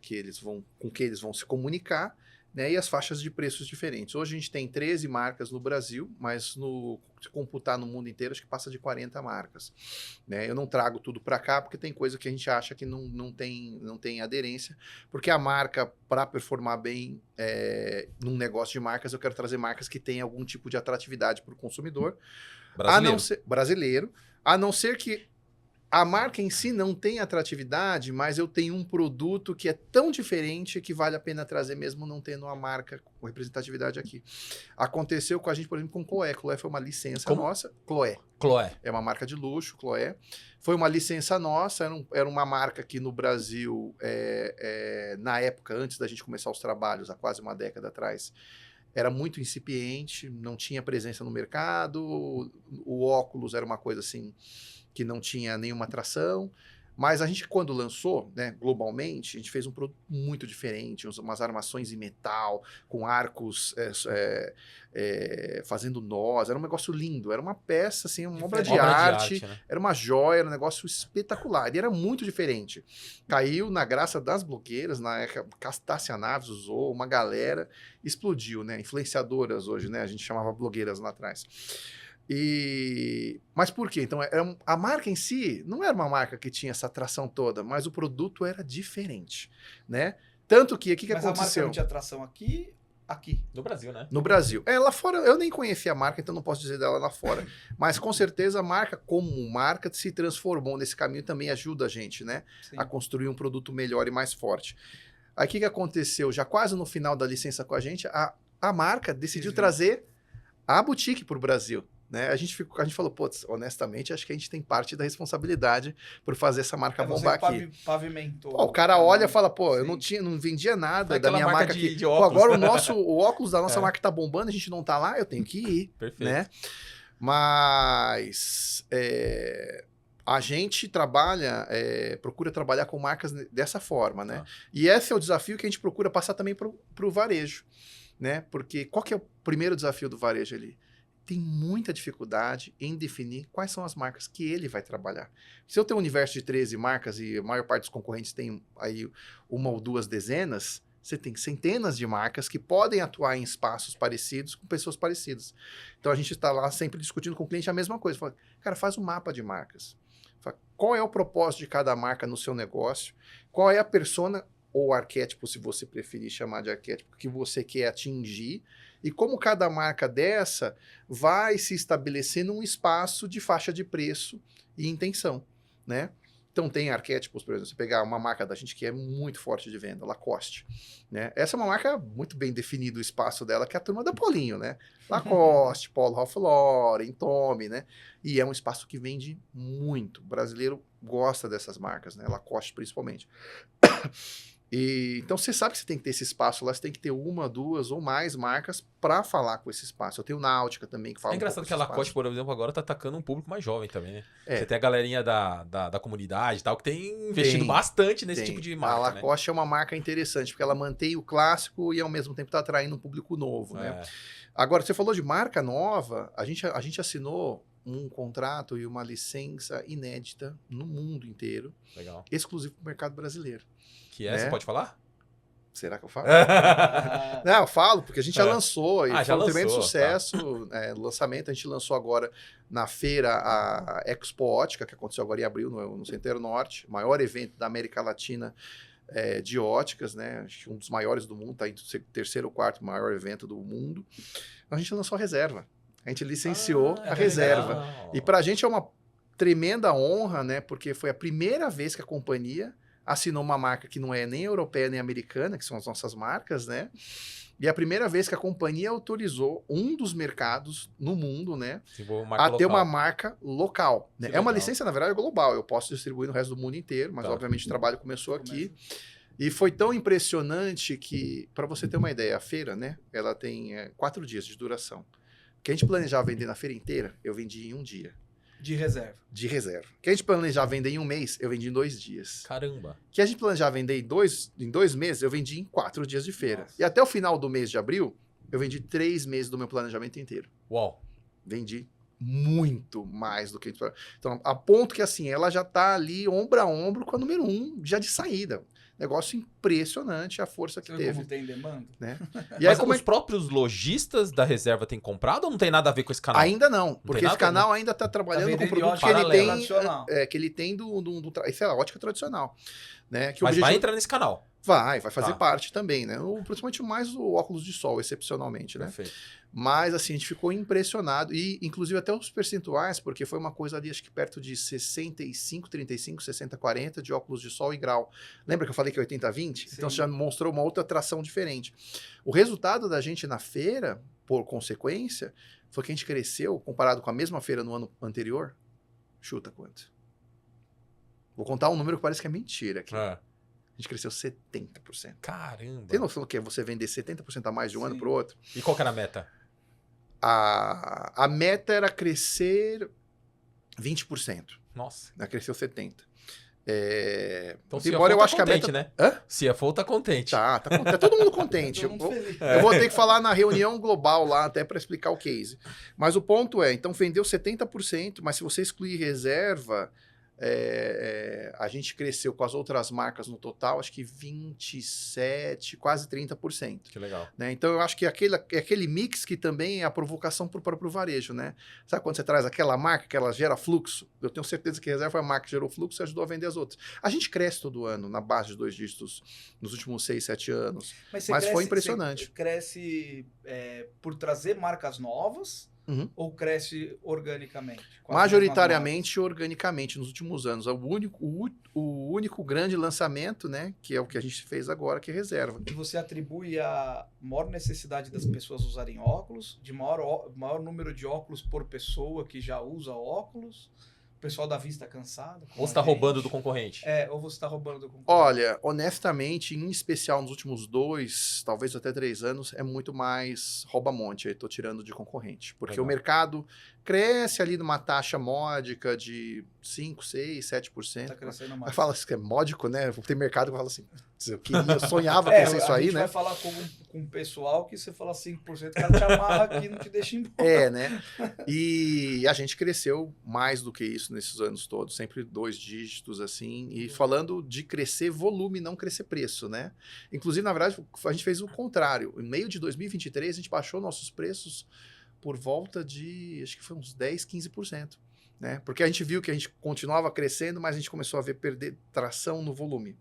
com que eles vão se comunicar, né, e as faixas de preços diferentes. Hoje a gente tem 13 marcas no Brasil, mas se computar no mundo inteiro, acho que passa de 40 marcas. Né? Eu não trago tudo para cá, porque tem coisa que a gente acha que não tem aderência, porque a marca, para performar bem num negócio de marcas, eu quero trazer marcas que tenham algum tipo de atratividade para o consumidor. Brasileiro. A não ser que a marca em si não tem atratividade, mas eu tenho um produto que é tão diferente que vale a pena trazer mesmo não tendo uma marca com representatividade aqui. Aconteceu com a gente, por exemplo, com Chloé. Chloé foi uma licença nossa. Chloé. É uma marca de luxo, Chloé. Foi uma licença nossa, era uma marca que no Brasil, na época, antes da gente começar os trabalhos, há quase uma década atrás, era muito incipiente, não tinha presença no mercado, o óculos era uma coisa assim que não tinha nenhuma atração, mas a gente, quando lançou, né, globalmente, a gente fez um produto muito diferente, umas armações em metal, com arcos fazendo nós, era um negócio lindo, era uma peça, assim, uma obra de arte, né? Era uma joia, era um negócio espetacular, e era muito diferente. Caiu na graça das blogueiras, Tássia Naves usou, uma galera, explodiu, né, influenciadoras hoje, né, a gente chamava blogueiras lá atrás. Mas por quê? Então, a marca em si não era uma marca que tinha essa atração toda, mas o produto era diferente, né? Tanto que, que aconteceu? Mas a marca não tinha atração aqui? No Brasil, né? No Brasil. Lá fora, eu nem conhecia a marca, então não posso dizer dela lá fora. Mas, com certeza, a marca, como marca, se transformou nesse caminho, também ajuda a gente, né? Sim. A construir um produto melhor e mais forte. Aí, o que aconteceu? Já quase no final da licença com a gente, a marca decidiu trazer a boutique para o Brasil. Né? A gente falou, putz, honestamente, acho que a gente tem parte da responsabilidade por fazer essa marca bombar aqui. Pavimentou. O cara olha e fala, pô, eu não vendia nada da minha marca aqui. De óculos. Pô, agora o óculos da nossa marca tá bombando, a gente não tá lá, eu tenho que ir. Perfeito. Né? Mas A gente procura trabalhar com marcas dessa forma, né? Tá. E esse é o desafio que a gente procura passar também para o varejo, né? Porque qual que é o primeiro desafio do varejo ali? Tem muita dificuldade em definir quais são as marcas que ele vai trabalhar. Se eu tenho um universo de 13 marcas e a maior parte dos concorrentes tem aí uma ou duas dezenas, você tem centenas de marcas que podem atuar em espaços parecidos com pessoas parecidas. Então a gente está lá sempre discutindo com o cliente a mesma coisa. Fala, cara, faz um mapa de marcas. Fala, qual é o propósito de cada marca no seu negócio? Qual é a persona ou arquétipo, se você preferir chamar de arquétipo, que você quer atingir? E como cada marca dessa vai se estabelecer num espaço de faixa de preço e intenção, né? Então tem arquétipos, por exemplo, você pegar uma marca da gente que é muito forte de venda, Lacoste, né? Essa é uma marca muito bem definido o espaço dela, que é a turma da Polinho, né? Lacoste, Polo Ralph Lauren, Tommy, né? E é um espaço que vende muito. O brasileiro gosta dessas marcas, né? Lacoste principalmente. Então você sabe que você tem que ter esse espaço lá, você tem que ter uma, duas ou mais marcas para falar com esse espaço. Eu tenho Náutica também que fala É engraçado que a Lacoste, espaço. por exemplo, agora tá atacando um público mais jovem também, né? É. Você tem a galerinha da comunidade e tal, que tem investido bastante nesse tipo de marca, A Lacoste é uma marca interessante, porque ela mantém o clássico e ao mesmo tempo está atraindo um público novo, né? Agora, você falou de marca nova, a gente assinou um contrato e uma licença inédita no mundo inteiro, Legal. exclusivo para o mercado brasileiro. Que é, né? você pode falar? Será que eu falo? Não, eu falo, porque a gente já lançou, e foi um tremendo sucesso. O lançamento a gente lançou agora na feira a Expo Ótica, que aconteceu agora em abril, no Center Norte, maior evento da América Latina de óticas, né? Acho que um dos maiores do mundo, está em terceiro ou quarto maior evento do mundo. A gente lançou a reserva. A gente licenciou a reserva. Legal. E para a gente é uma tremenda honra, né? Porque foi a primeira vez que a companhia assinou uma marca que não é nem europeia nem americana, que são as nossas marcas, né? E é a primeira vez que a companhia autorizou um dos mercados no mundo, né? A ter uma marca local. Né? É uma licença, na verdade, global. Eu posso distribuir no resto do mundo inteiro, mas obviamente o trabalho começou aqui. E foi tão impressionante que, para você ter uma ideia, a feira, né? Ela tem 4 dias de duração. O que a gente planejava vender na feira inteira, eu vendi em um dia. De reserva. De reserva. O que a gente planejava vender em um mês, eu vendi em 2 dias. Caramba. O que a gente planejava vender em dois meses, eu vendi em 4 dias de feira. Nossa. E até o final do mês de abril, eu vendi 3 meses do meu planejamento inteiro. Uau. Vendi muito mais do que a gente... Então, a ponto que assim, ela já tá ali ombro a ombro com a número 1, já de saída. Negócio impressionante a força que teve. Como tem demanda? Né? E aí, como os próprios lojistas da reserva têm comprado ou não tem nada a ver com esse canal? Ainda não, porque esse canal ainda está trabalhando com produto que ele tem isso é a ótica tradicional. Né? Que mas vai entrar nesse canal. Vai fazer parte também, né? Principalmente mais o óculos de sol, excepcionalmente, né? Perfeito. Mas, assim, a gente ficou impressionado. E, inclusive, até os percentuais, porque foi uma coisa ali, acho que perto de 65, 35, 60, 40 de óculos de sol e grau. Lembra que eu falei que é 80, 20? Sim. Então, já mostrou uma outra tração diferente. O resultado da gente na feira, por consequência, foi que a gente cresceu, comparado com a mesma feira no ano anterior. Chuta quanto? Vou contar um número que parece que é mentira aqui. A gente cresceu 70%. Caramba! Tem noção do que é você vender 70% a mais de um ano para o outro? E qual que era a meta? A meta era crescer 20%. Nossa. Cresceu 70%. Então, embora eu acho que a meta... né? CFO tá contente. Tá todo mundo contente. Eu vou ter que falar na reunião global lá até para explicar o case. Mas o ponto é, então vendeu 70%, mas se você excluir reserva... a gente cresceu com as outras marcas no total, acho que 27%, quase 30%. Que legal. Né? Então, eu acho que aquele mix que também é a provocação para o próprio varejo. Né? Sabe quando você traz aquela marca que ela gera fluxo? Eu tenho certeza que a reserva foi a marca que gerou fluxo e ajudou a vender as outras. A gente cresce todo ano na base de 2 dígitos nos últimos 6, 7 anos. Mas foi impressionante. Você cresce por trazer marcas novas? Ou cresce organicamente? Majoritariamente organicamente nos últimos anos. O único grande lançamento, né, que é o que a gente fez agora, que é reserva. E você atribui a maior necessidade das pessoas usarem óculos, de maior número de óculos por pessoa que já usa óculos? O pessoal da vista cansado? Ou você está roubando do concorrente? Ou você está roubando do concorrente. Olha, honestamente, em especial nos últimos 2, talvez até 3 anos, é muito mais rouba-monte. Aí estou tirando de concorrente. Porque o mercado cresce ali numa taxa módica de 5, 6, 7%. Tá crescendo Aí mais. fala assim, que é módico, né? Tem mercado que fala assim, eu sonhava crescer isso aí, A gente né? vai falar com o pessoal que você fala 5%, o cara te amarra aqui e não te deixa embora. Né? E a gente cresceu mais do que isso nesses anos todos, sempre 2 dígitos, assim. E falando de crescer volume, não crescer preço, né? Inclusive, na verdade, a gente fez o contrário. Em meio de 2023, a gente baixou nossos preços por volta de, acho que foi uns 10, 15%. Né? Porque a gente viu que a gente continuava crescendo, mas a gente começou a ver perder tração no volume.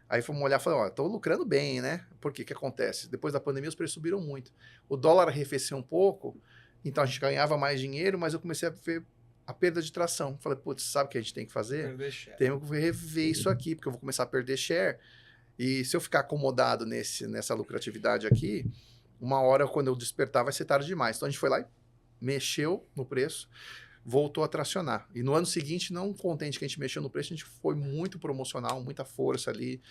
Aí fomos olhar e falaram, estou lucrando bem, né? Por quê? O que acontece? Depois da pandemia, os preços subiram muito. O dólar arrefeceu um pouco, então a gente ganhava mais dinheiro, mas eu comecei a ver a perda de tração. Falei, putz, sabe o que a gente tem que fazer? Temos que rever isso aqui, porque eu vou começar a perder share. E se eu ficar acomodado nessa lucratividade aqui, uma hora, quando eu despertar, vai ser tarde demais. Então a gente foi lá e mexeu no preço, voltou a tracionar. E no ano seguinte, não contente que a gente mexeu no preço, a gente foi muito promocional, muita força ali,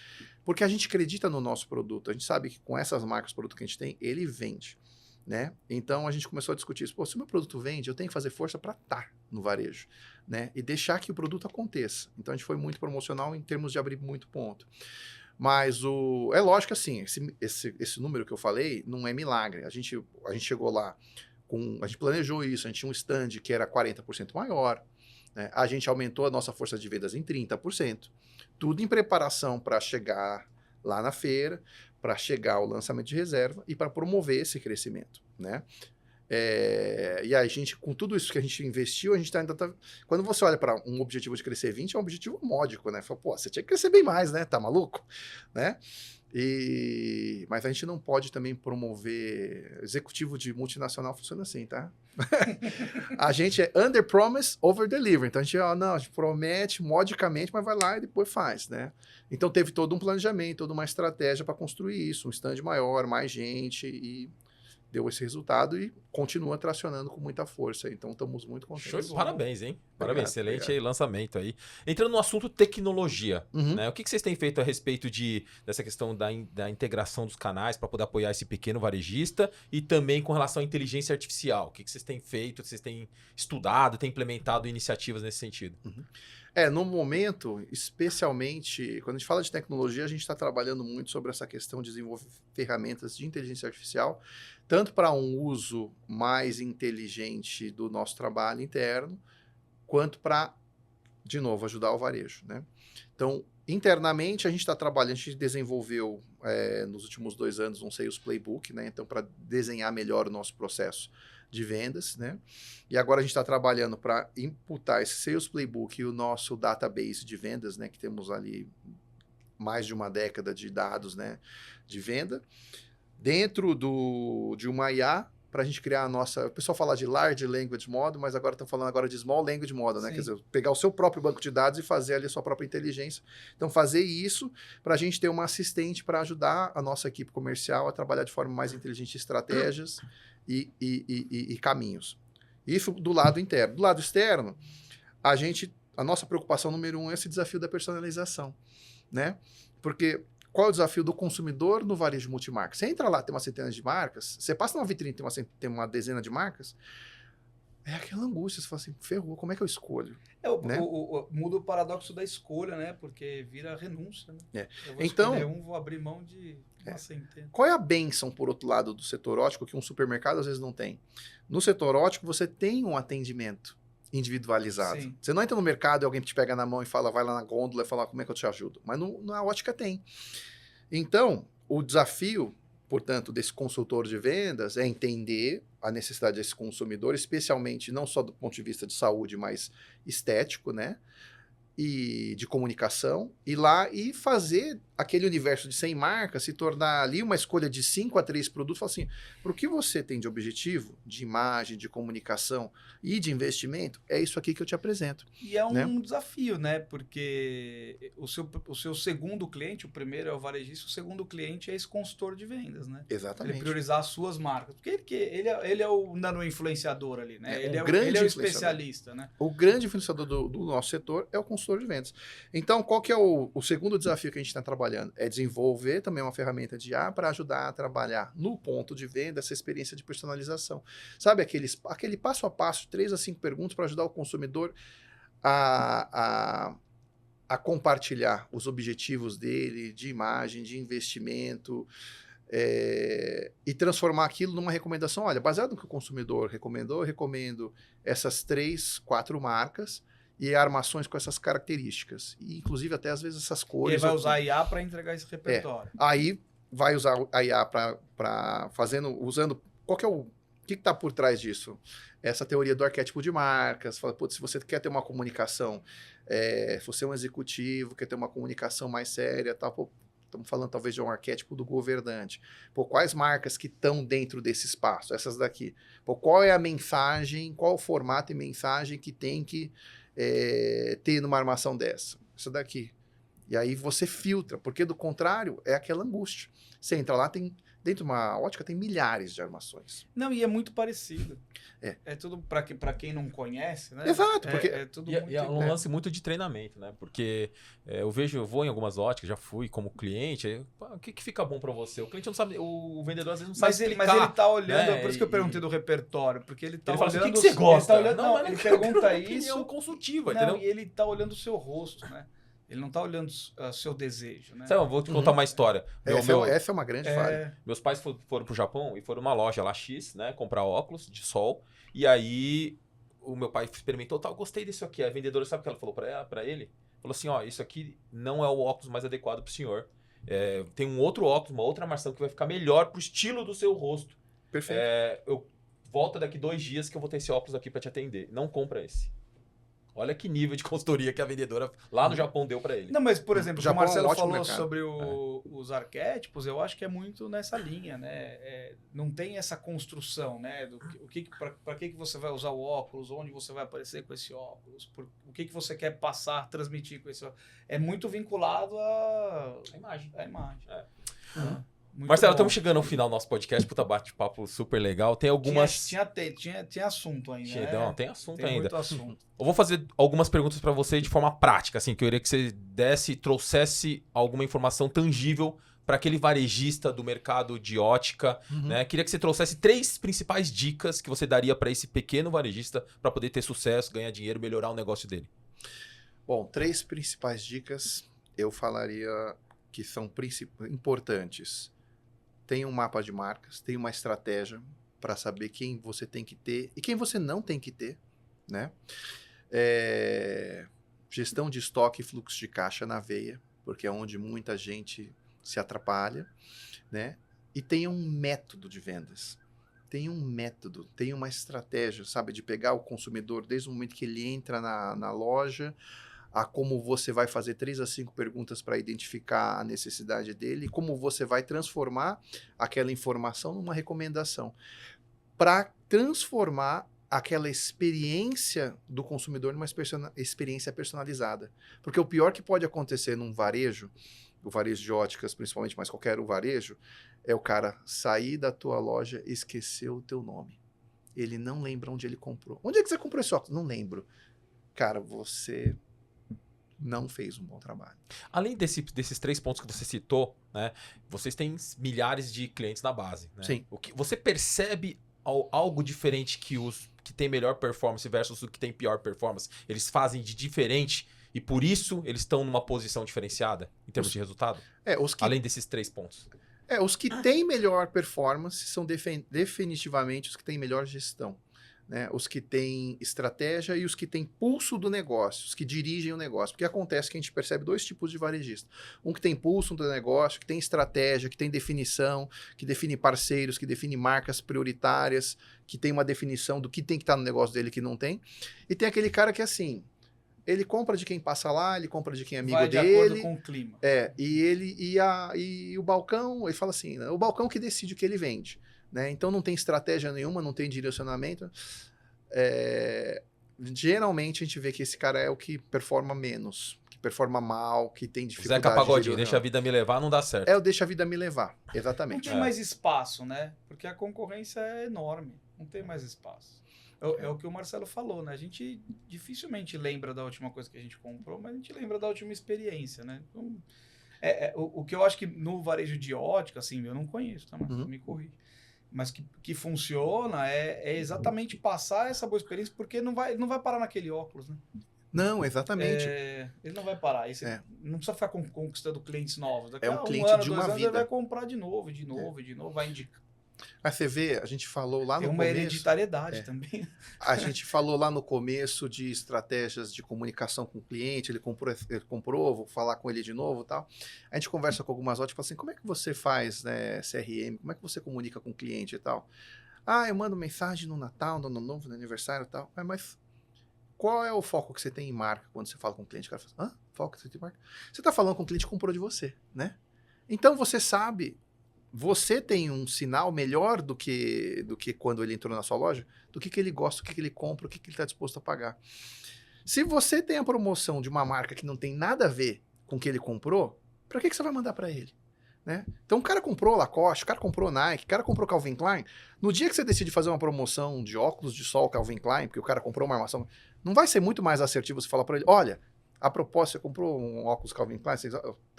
porque a gente acredita no nosso produto. A gente sabe que com essas marcas, o produto que a gente tem, ele vende. Né? Então a gente começou a discutir isso. Pô, se o meu produto vende, eu tenho que fazer força para estar no varejo, né? E deixar que o produto aconteça. Então a gente foi muito promocional em termos de abrir muito ponto. Mas é lógico assim, esse número que eu falei não é milagre. A gente chegou lá, a gente planejou isso, a gente tinha um stand que era 40% maior, né? A gente aumentou a nossa força de vendas em 30%. Tudo em preparação para chegar lá na feira, para chegar ao lançamento de reserva e para promover esse crescimento, né? E a gente, com tudo isso que a gente investiu, a gente ainda tá... Quando você olha para um objetivo de crescer 20, é um objetivo módico, né? Fala, pô, você tinha que crescer bem mais, né? Tá maluco? Né? Mas a gente não pode também promover... Executivo de multinacional funciona assim, tá? A gente é under promise, over deliver. Então a gente promete modicamente, mas vai lá e depois faz, né? Então teve todo um planejamento, toda uma estratégia para construir isso, um stand maior, mais gente, e deu esse resultado e continua tracionando com muita força. Então estamos muito contentes. Parabéns, hein? Parabéns, Obrigado, excelente aí lançamento aí. Entrando no assunto tecnologia, né? O que vocês têm feito a respeito dessa questão da integração dos canais para poder apoiar esse pequeno varejista e também com relação à inteligência artificial? O que vocês têm feito? Vocês têm estudado, têm implementado iniciativas nesse sentido? No momento, especialmente, quando a gente fala de tecnologia, a gente está trabalhando muito sobre essa questão de desenvolver ferramentas de inteligência artificial, tanto para um uso mais inteligente do nosso trabalho interno, quanto para, de novo, ajudar o varejo, né? Então, internamente, a gente está trabalhando, a gente desenvolveu nos últimos 2 anos um Sales Playbook, né? Então, para desenhar melhor o nosso processo de vendas, né? E agora a gente está trabalhando para imputar esse Sales Playbook e o nosso database de vendas, né? Que temos ali mais de uma década de dados, né? De venda, dentro de uma IA, para a gente criar a nossa... O pessoal fala de Large Language Model, mas agora estão falando agora de Small Language Model, né? Quer dizer, pegar o seu próprio banco de dados e fazer ali a sua própria inteligência. Então, fazer isso para a gente ter uma assistente para ajudar a nossa equipe comercial a trabalhar de forma mais inteligente estratégias e caminhos. Isso do lado interno. Do lado externo, a nossa preocupação número 1 é esse desafio da personalização, né? Porque qual é o desafio do consumidor no varejo multimarca? Você entra lá, tem uma centena de marcas, você passa numa vitrine, tem uma dezena de marcas, é aquela angústia, você fala assim, ferrou, como é que eu escolho? Né? Muda o paradoxo da escolha, né? Porque vira renúncia, né? Eu vou então, escolher vou abrir mão de uma centena. Qual é a bênção, por outro lado, do setor ótico que um supermercado às vezes não tem? No setor ótico, você tem um atendimento individualizado. Sim. Você não entra no mercado e alguém te pega na mão e fala, vai lá na gôndola e fala, como é que eu te ajudo? Mas na ótica tem. Então, o desafio, portanto, desse consultor de vendas é entender a necessidade desse consumidor, especialmente não só do ponto de vista de saúde, mas estético, né? E de comunicação, ir lá e fazer aquele universo de 100 marcas se tornar ali uma escolha de 5 a 3 produtos. Fala assim, para o que você tem de objetivo, de imagem, de comunicação e de investimento, é isso aqui que eu te apresento. E é um desafio, né? Porque o seu segundo cliente, o primeiro é o varejista, o segundo cliente é esse consultor de vendas, né? Exatamente. Ele priorizar as suas marcas. Porque ele é o nano-influenciador ali, né? Ele é o especialista, né? O grande influenciador do nosso setor é o consultor de vendas. Então, qual que é o segundo desafio que a gente está trabalhando? É desenvolver também uma ferramenta de IA para ajudar a trabalhar no ponto de venda essa experiência de personalização. Sabe aquele passo a passo, 3 a 5 perguntas para ajudar o consumidor a compartilhar os objetivos dele, de imagem, de investimento, e transformar aquilo numa recomendação. Olha, baseado no que o consumidor recomendou, eu recomendo essas 3, 4 marcas e armações com essas características. E, inclusive, até às vezes essas E cores. ele vai usar a IA para entregar esse repertório. Aí vai usar a IA usando. Qual que é o que está por trás disso? Essa teoria do arquétipo de marcas. Fala, putz, se você quer ter uma comunicação, se você é um executivo, quer ter uma comunicação mais séria, tal, pô, estamos falando talvez de um arquétipo do governante. Pô, quais marcas que estão dentro desse espaço? Essas daqui. Pô, qual é a mensagem, qual o formato e mensagem que tem que ter numa armação dessa? Essa daqui. E aí você filtra, porque do contrário é aquela angústia. Você entra lá, dentro de uma ótica tem milhares de armações. Não, e é muito parecido. É. É tudo para quem não conhece, né? Exato, porque é tudo E muito... é um lance muito de treinamento, né? Porque eu vou em algumas óticas, já fui como cliente, aí, o que fica bom para você? O cliente não sabe, o vendedor às vezes não sabe explicar. Mas ele tá olhando, né? por isso que eu perguntei do repertório, porque ele tá Ele fala assim, olhando... o que você gosta? Ele, tá olhando, não, ele pergunta isso. isso... consultiva, Não, entendeu? e ele tá olhando o seu rosto, né? Ele não tá olhando o seu desejo, né? Sabe, eu vou te contar uma história. Essa é uma grande falha. Meus pais foram pro Japão e foram numa loja lá X, né? Comprar óculos de sol. E aí o meu pai experimentou, tal, gostei disso aqui. A vendedora, sabe o que ela falou pra ele? Falou assim, ó, isso aqui não é o óculos mais adequado pro senhor. Tem um outro óculos, uma outra armação que vai ficar melhor pro estilo do seu rosto. Perfeito. Eu volto daqui 2 dias que eu vou ter esse óculos aqui pra te atender. Não compra esse. Olha que nível de consultoria que a vendedora lá no Japão deu para ele. Não, mas, por exemplo, o que o Marcelo falou mercado. sobre os arquétipos, eu acho que é muito nessa linha, né? Não tem essa construção, né? Para que você vai usar o óculos, onde você vai aparecer com esse óculos, o que você quer passar, transmitir com esse óculos. É muito vinculado à imagem. Marcelo, estamos chegando ao final do nosso podcast, puta bate-papo super legal. Tem algumas... Tinha assunto ainda, né? Não, tem assunto tem ainda. Muito assunto. Eu vou fazer algumas perguntas para você de forma prática, assim, que eu queria que você trouxesse alguma informação tangível para aquele varejista do mercado de ótica, né? Queria que você trouxesse 3 principais dicas que você daria para esse pequeno varejista para poder ter sucesso, ganhar dinheiro, melhorar o negócio dele. Bom, 3 principais dicas eu falaria que são importantes. Tem um mapa de marcas, tem uma estratégia para saber quem você tem que ter e quem você não tem que ter, né? Gestão de estoque e fluxo de caixa na veia, porque é onde muita gente se atrapalha, né? E tem um método de vendas. Tem um método, tem uma estratégia, sabe? De pegar o consumidor desde o momento que ele entra na loja, a como você vai fazer 3 a 5 perguntas para identificar a necessidade dele e como você vai transformar aquela informação numa recomendação para transformar aquela experiência do consumidor numa experiência personalizada. Porque o pior que pode acontecer num varejo, o varejo de óticas principalmente, mas qualquer varejo, é o cara sair da tua loja e esquecer o teu nome. Ele não lembra onde ele comprou. Onde é que você comprou esse óculos? Não lembro. Cara, você não fez um bom trabalho. Além desses 3 pontos que você citou, né, vocês têm milhares de clientes na base. Né? Sim. Você percebe algo diferente que os que tem melhor performance versus os que tem pior performance? Eles fazem de diferente e por isso eles estão numa posição diferenciada em termos de resultado? Além desses 3 pontos. Os que têm melhor performance são definitivamente os que têm melhor gestão. Né, os que têm estratégia e os que têm pulso do negócio, os que dirigem o negócio. Porque acontece que a gente percebe 2 tipos de varejista. Um que tem pulso do negócio, que tem estratégia, que tem definição, que define parceiros, que define marcas prioritárias, que tem uma definição do que tem que estar no negócio dele que não tem. E tem aquele cara que, assim, ele compra de quem passa lá, ele compra de quem é amigo Vai dele. de acordo com o clima. E o balcão, ele fala assim, né, o balcão que decide o que ele vende. Né? Então não tem estratégia nenhuma, não tem direcionamento. Geralmente a gente vê que esse cara é o que performa menos, que performa mal, que tem dificuldade. Zeca Pagodinho, deixa a vida me levar, não dá certo. O deixa a vida me levar, exatamente. Não tem mais espaço, né? Porque a concorrência é enorme, não tem mais espaço. É o que o Marcelo falou, né? A gente dificilmente lembra da última coisa que a gente comprou, mas a gente lembra da última experiência, né? Então, o que eu acho que no varejo de ótica, assim, eu não conheço, tá? Mas me corrija. Mas que funciona é exatamente passar essa boa experiência, porque não vai parar naquele óculos, né? Não, exatamente. Ele não vai parar. Aí você É. não precisa ficar conquistando clientes novos. Daqui É um a cliente ano, de 2 uma anos, ele vida. vai comprar de novo, de novo, vai indicar. Aí você vê, a gente falou lá Tem no uma começo. hereditariedade também. A gente falou lá no começo de estratégias de comunicação com o cliente, ele comprou, vou falar com ele de novo e tal. A gente conversa com algumas óticas, fala assim, como é que você faz, né, CRM, como é que você comunica com o cliente e tal? Eu mando mensagem no Natal, no Ano Novo, no aniversário e tal. Mas qual é o foco que você tem em marca quando você fala com o cliente? O cara fala, foco que você tem em marca? Você está falando com o cliente que comprou de você, né? Então você sabe... Você tem um sinal melhor do que quando ele entrou na sua loja, do que ele gosta, o que ele compra, o que ele está disposto a pagar. Se você tem a promoção de uma marca que não tem nada a ver com o que ele comprou, para que você vai mandar para ele? Né? Então o cara comprou Lacoste, o cara comprou Nike, o cara comprou Calvin Klein. No dia que você decide fazer uma promoção de óculos de sol Calvin Klein, porque o cara comprou uma armação, não vai ser muito mais assertivo você falar para ele, olha, a propósito, você comprou um óculos Calvin Klein,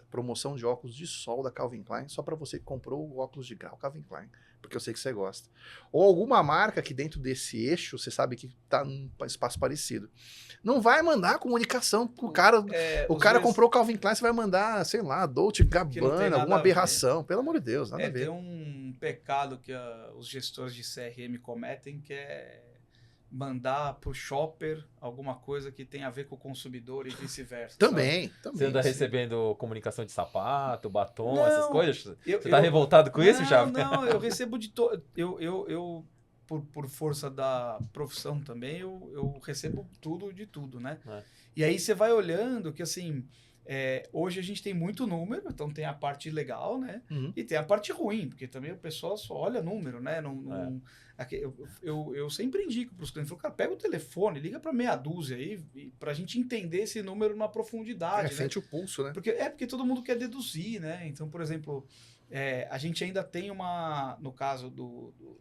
promoção de óculos de sol da Calvin Klein, só para você que comprou o óculos de grau Calvin Klein, porque eu sei que você gosta. Ou alguma marca que dentro desse eixo, você sabe que está num espaço parecido. Não vai mandar comunicação com o cara. O cara comprou o Calvin Klein, você vai mandar, sei lá, Dolce Gabbana, alguma aberração. Pelo amor de Deus, nada a ver. Tem um pecado que os gestores de CRM cometem, que é mandar pro shopper alguma coisa que tem a ver com o consumidor e vice-versa. Também. Você anda recebendo comunicação de sapato, batom, não, essas coisas? Você tá revoltado com isso, já? Não, eu recebo de todo. Eu por força da profissão também, eu recebo tudo de tudo, né? E aí você vai olhando que, assim, hoje a gente tem muito número, então tem a parte legal, né? E tem a parte ruim, porque também o pessoal só olha número, né? Eu sempre indico para os clientes, cara, pega o telefone, liga para meia dúzia aí, para a gente entender esse número numa profundidade. Sente o pulso, né? Porque todo mundo quer deduzir, né? Então, por exemplo, a gente ainda tem no caso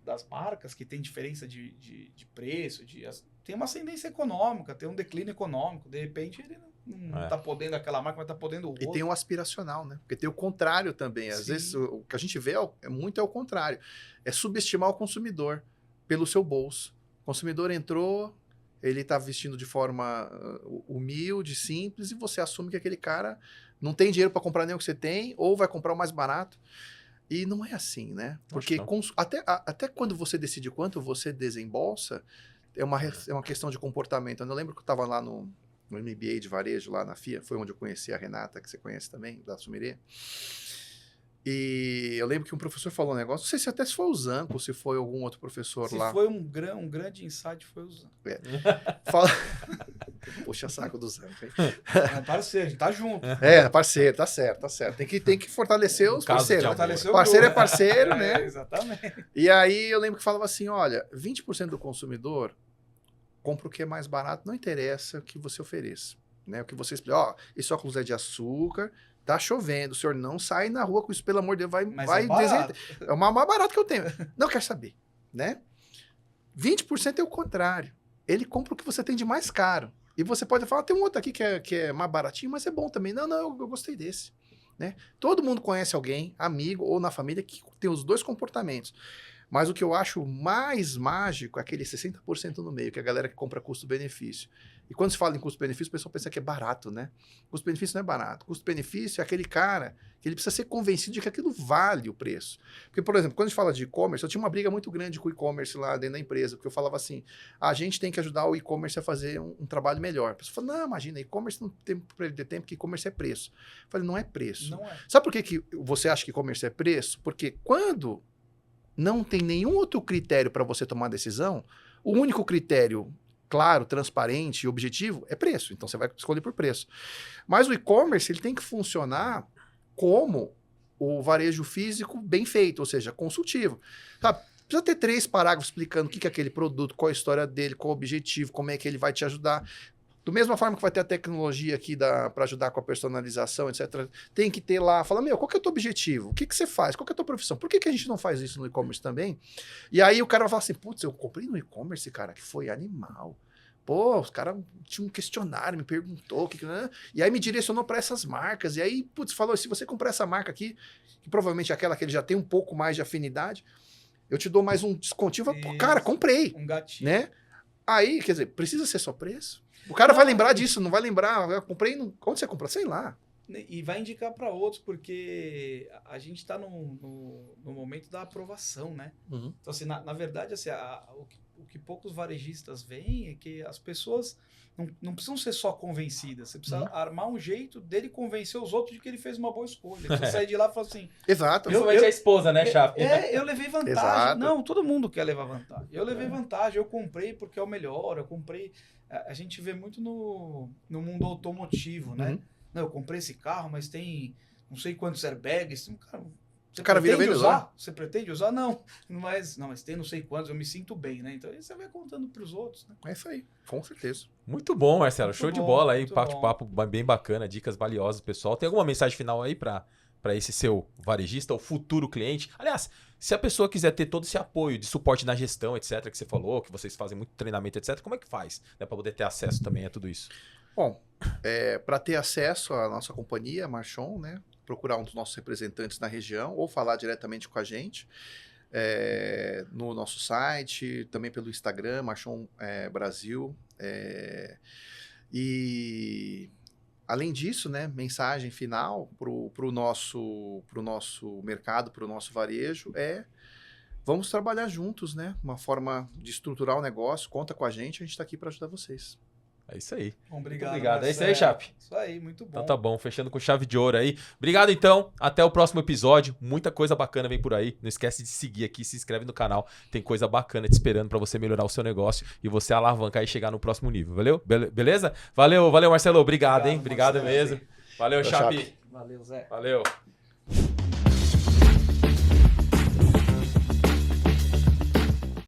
das marcas, que tem diferença de preço, tem uma ascendência econômica, tem um declínio econômico, de repente ele não está podendo aquela marca, mas está podendo o outro. E tem o aspiracional, né? Porque tem o contrário também. Às vezes o que a gente vê muito é o contrário. É subestimar o consumidor pelo seu bolso. O consumidor entrou, ele está vestindo de forma humilde, simples, e você assume que aquele cara não tem dinheiro para comprar nem o que você tem, ou vai comprar o mais barato. E não é assim, né? Porque até quando você decide quanto você desembolsa, é uma questão de comportamento. Eu lembro que eu estava lá no MBA de varejo, lá na FIA, foi onde eu conheci a Renata, que você conhece também, da Sumirê. E eu lembro que um professor falou um negócio, não sei se até se foi o Zanco, ou se foi algum outro professor lá. Se foi um grande insight, foi o Zanco. Puxa saco do Zanco, hein? É parceiro, a gente tá junto. Parceiro, tá certo. Tem que fortalecer os parceiros. Parceiro é parceiro, né? Exatamente. E aí eu lembro que falava assim, olha, 20% do consumidor compra o que é mais barato, não interessa o que você ofereça. Né? O que você explica, esse óculos é de açúcar, tá chovendo, o senhor não sai na rua com isso, pelo amor de Deus, é o mais barato que eu tenho. Não quer saber, né? 20% é o contrário. Ele compra o que você tem de mais caro. E você pode falar, tem um outro aqui que é mais baratinho, mas é bom também. Não, eu gostei desse. Né? Todo mundo conhece alguém, amigo ou na família, que tem os dois comportamentos. Mas o que eu acho mais mágico é aquele 60% no meio, que é a galera que compra custo-benefício. E quando se fala em custo-benefício, o pessoal pensa que é barato, né? Custo-benefício não é barato. Custo-benefício é aquele cara que ele precisa ser convencido de que aquilo vale o preço. Porque, por exemplo, quando a gente fala de e-commerce, eu tinha uma briga muito grande com o e-commerce lá dentro da empresa, porque eu falava assim, a gente tem que ajudar o e-commerce a fazer um trabalho melhor. A pessoa fala, não, imagina, e-commerce não tem que perder tempo, porque e-commerce é preço. Eu falei, não é preço. Não é. Sabe por que você acha que e-commerce é preço? Porque quando não tem nenhum outro critério para você tomar decisão, o único critério claro, transparente e objetivo é preço. Então você vai escolher por preço. Mas o e-commerce ele tem que funcionar como o varejo físico bem feito, ou seja, consultivo. Sabe? Precisa ter 3 parágrafos explicando o que é aquele produto, qual a história dele, qual o objetivo, como é que ele vai te ajudar. Do mesma forma que vai ter a tecnologia aqui para ajudar com a personalização, etc. Tem que ter lá, fala, qual que é o teu objetivo? O que você faz? Qual que é a tua profissão? Por que a gente não faz isso no e-commerce também? E aí o cara vai falar assim, putz, eu comprei no e-commerce, cara, que foi animal. Pô, os caras tinham um questionário, me perguntou, e aí me direcionou para essas marcas. E aí, putz, falou, se você comprar essa marca aqui, que provavelmente é aquela que ele já tem um pouco mais de afinidade, eu te dou mais um descontinho. Pô, cara, comprei. Um gatinho. Né? Aí, quer dizer, precisa ser só preço? O cara vai lembrar disso, não vai lembrar. Eu comprei onde você comprou? Sei lá. E vai indicar para outros, porque a gente está no momento da aprovação, né? Uhum. Então, assim, na verdade, assim, o que poucos varejistas veem é que as pessoas não precisam ser só convencidas. Você precisa armar um jeito dele convencer os outros de que ele fez uma boa escolha. Você sair de lá e falar assim... Exato. Principalmente a esposa, né, Chape? Eu levei vantagem. Exato. Não, todo mundo quer levar vantagem. Eu levei vantagem, eu comprei porque é o melhor, eu comprei... A gente vê muito no mundo automotivo, né? Uhum. Não, eu comprei esse carro, mas tem não sei quantos airbags. Cara, você O cara vira pretende vendedor. usar? Você pretende usar? Não. Mas tem não sei quantos, eu me sinto bem, né? Então aí você vai contando para os outros, né? É isso aí, com certeza. Muito bom, Marcelo. Muito Show de bom, bola aí. muito Papo bem bacana, dicas valiosas, pessoal. Tem alguma mensagem final aí para esse seu varejista ou futuro cliente? Aliás, se a pessoa quiser ter todo esse apoio de suporte na gestão, etc., que você falou, que vocês fazem muito treinamento, etc., como é que faz? Para poder ter acesso também a tudo isso? Bom, para ter acesso à nossa companhia, Marchon, né? Procurar um dos nossos representantes na região ou falar diretamente com a gente no nosso site, também pelo Instagram, Marchon Brasil. E além disso, né, mensagem final para o nosso mercado, para o nosso varejo vamos trabalhar juntos, né? Uma forma de estruturar o negócio, conta com a gente está aqui para ajudar vocês. É isso aí. Bom, obrigado. Obrigado. É isso aí, Chape. Isso aí, muito bom. Então tá bom, fechando com chave de ouro aí. Obrigado então, até o próximo episódio. Muita coisa bacana vem por aí. Não esquece de seguir aqui, se inscreve no canal. Tem coisa bacana te esperando pra você melhorar o seu negócio e você alavancar e chegar no próximo nível. Valeu? Beleza? Valeu, Marcelo. Obrigado, hein? Obrigado Marcelo. mesmo. Valeu, Chape. Valeu, Zé. Valeu.